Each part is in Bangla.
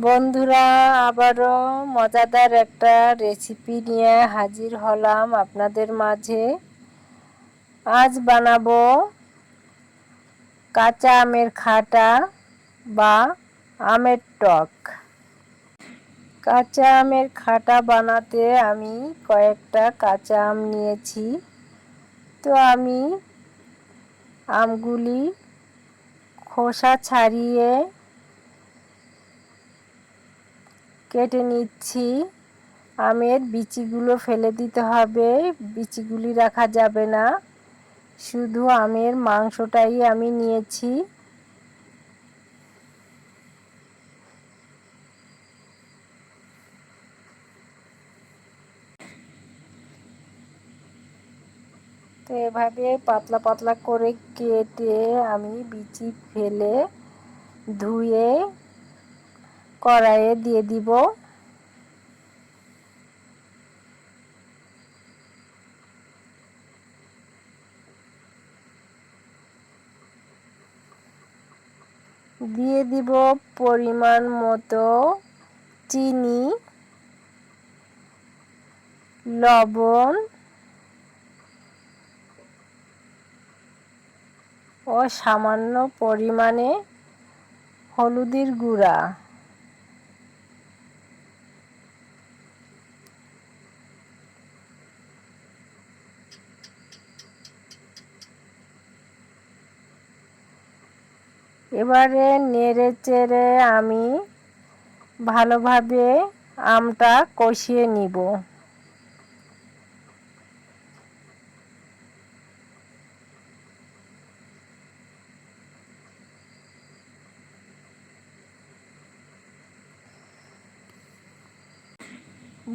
বন্ধুরা, আবারও মজাদার একটা রেসিপি নিয়ে হাজির হলাম আপনাদের মাঝে। আজ বানাবো কাঁচা আমের খাটা বা আমের টক। কাঁচা আমের খাটা বানাতে আমি কয়েকটা কাঁচা আম নিয়েছি। তো আমি আমগুলি খোসা ছাড়িয়ে কেটে নিচ্ছি। আমের বিচিগুলো ফেলে দিতে হবে, বিচিগুলি রাখা যাবে না। শুধু আমের মাংসটাই আমি নিয়েছি। তো এভাবে পাতলা পাতলা করে কেটে আমি বিচি ফেলে ধুয়ে কড়াইয়ে দিয়ে দিব। দিয়ে দিব পরিমাণ মতো চিনি, লবণ ও সামান্য পরিমাণে হলুদের গুঁড়া। এবারে নেড়ে চেড়ে আমি ভালোভাবে আমটা কষিয়ে নিব।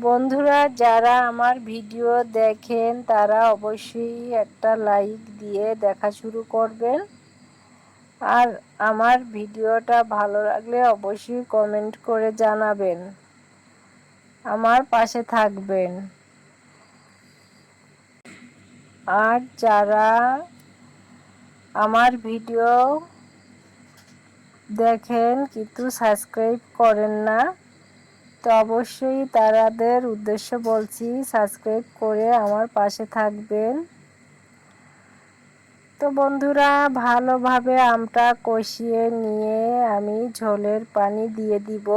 বন্ধুরা, যারা আমার ভিডিও দেখেন তারা অবশ্যই একটা লাইক দিয়ে দেখা শুরু করবেন। আর আমার ভিডিওটা ভালো লাগলে অবশ্যই কমেন্ট করে জানাবেন, আমার পাশে থাকবেন। আর যারা আমার ভিডিও দেখেন কিন্তু সাবস্ক্রাইব করেন না, তো অবশ্যই তাদের উদ্দেশ্য বলছি, সাবস্ক্রাইব করে আমার পাশে থাকবেন। তো বন্ধুরা, ভালোভাবে আমটা কষিয়ে নিয়ে আমি ঝোলের পানি দিয়ে দিব।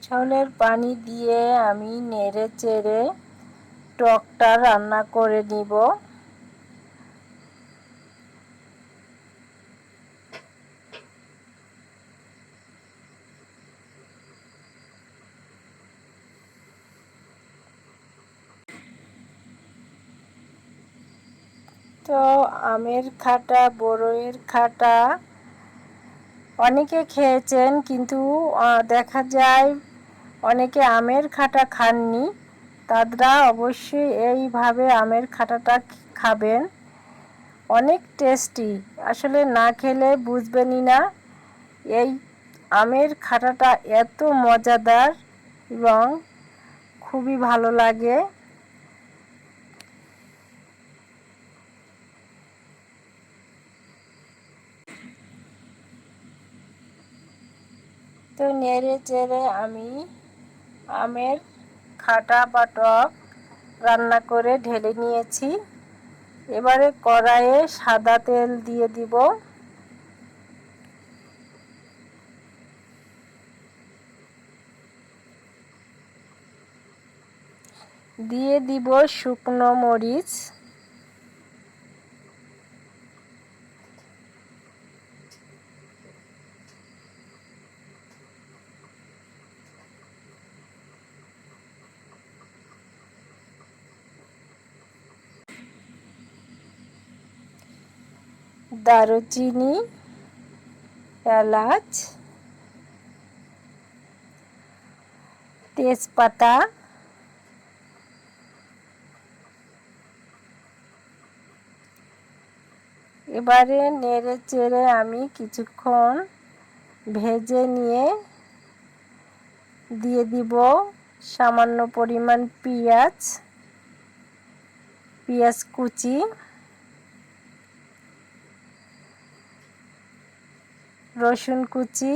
ঝোলের পানি দিয়ে আমি নেড়ে চেড়ে টকটা রান্না করে নিব। তো আমের খাটা, বড়ইয়ের খাটা অনেকে খেয়েছেন, কিন্তু দেখা যায় অনেকে আমের খাটা খাননি। তারা অবশ্যই এইভাবে আমের খাটাটা খাবেন, অনেক টেস্টি। আসলে না খেলে বুঝবেনই না এই আমের খাটাটা এত মজাদার এবং খুবই ভালো লাগে। তো নেড়ে চেড়ে আমি আমের খাটা বা টক রান্না করে ঢেলে নিয়েছি। এবারে কড়াইয়ে সাদা তেল দিয়ে দিব। দিয়ে দিব শুকনো মরিচ, দারুচিনি, এলাচ তেজপাতা, এবারে নেড়ে চেড়ে আমি কিছুক্ষণ ভেজে নিয়ে দিয়ে দিব সামান্য পরিমাণ পেঁয়াজ কুচি, রসুন কুচি।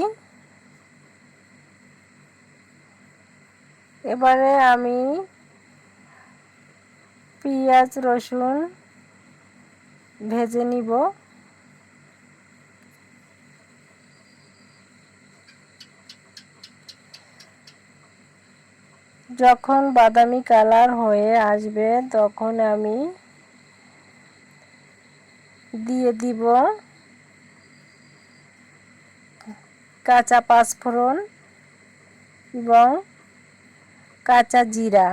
এবারে আমি পেঁয়াজ রসুন ভেজে নিব। যখন বাদামি কালার হয়ে আসবে তখন আমি দিয়ে দিব কাঁচা পাঁচফোড়ন এবং কাঁচা জিরা।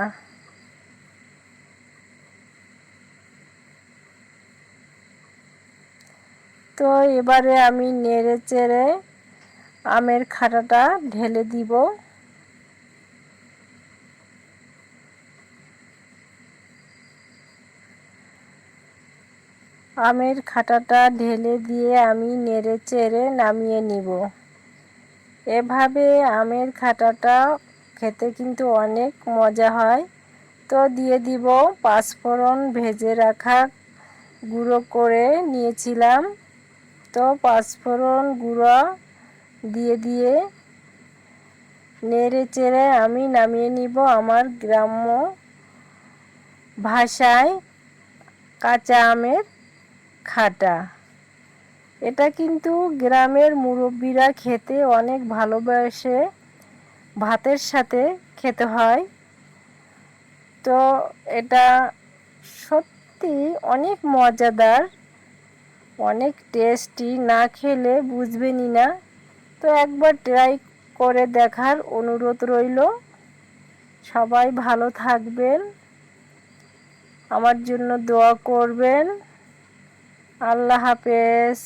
তো এবারে আমি নেড়ে চেড়ে আমের খাটাটা ঢেলে দিব। আমের খাটাটা ঢেলে দিয়ে আমি নেড়ে চেড়ে নামিয়ে নিব। এভাবে আমের খাটাটা খেতে কিন্তু অনেক মজা হয়। তো দিয়ে দিব পাঁচফোড়ন ভেজে রাখা গুঁড়ো করে নিয়েছিলাম। তো পাঁচফোড়ন গুঁড়ো দিয়ে নেড়ে চেড়ে আমি নামিয়ে নিব আমার গ্রাম্য ভাষায় কাঁচা আমের খাটা। এটা কিন্তু গ্রামের মুরব্বিরা খেতে অনেক ভালোবাসে, ভাতের সাথে খেতে হয়। তো এটা সত্যি অনেক মজাদার, অনেক টেস্টি, না খেলে বুঝবেনই না। তো একবার ট্রাই করে দেখার অনুরোধ রইল। সবাই ভালো থাকবেন, আমার জন্য দোয়া করবেন। আল্লাহ হাফেজ।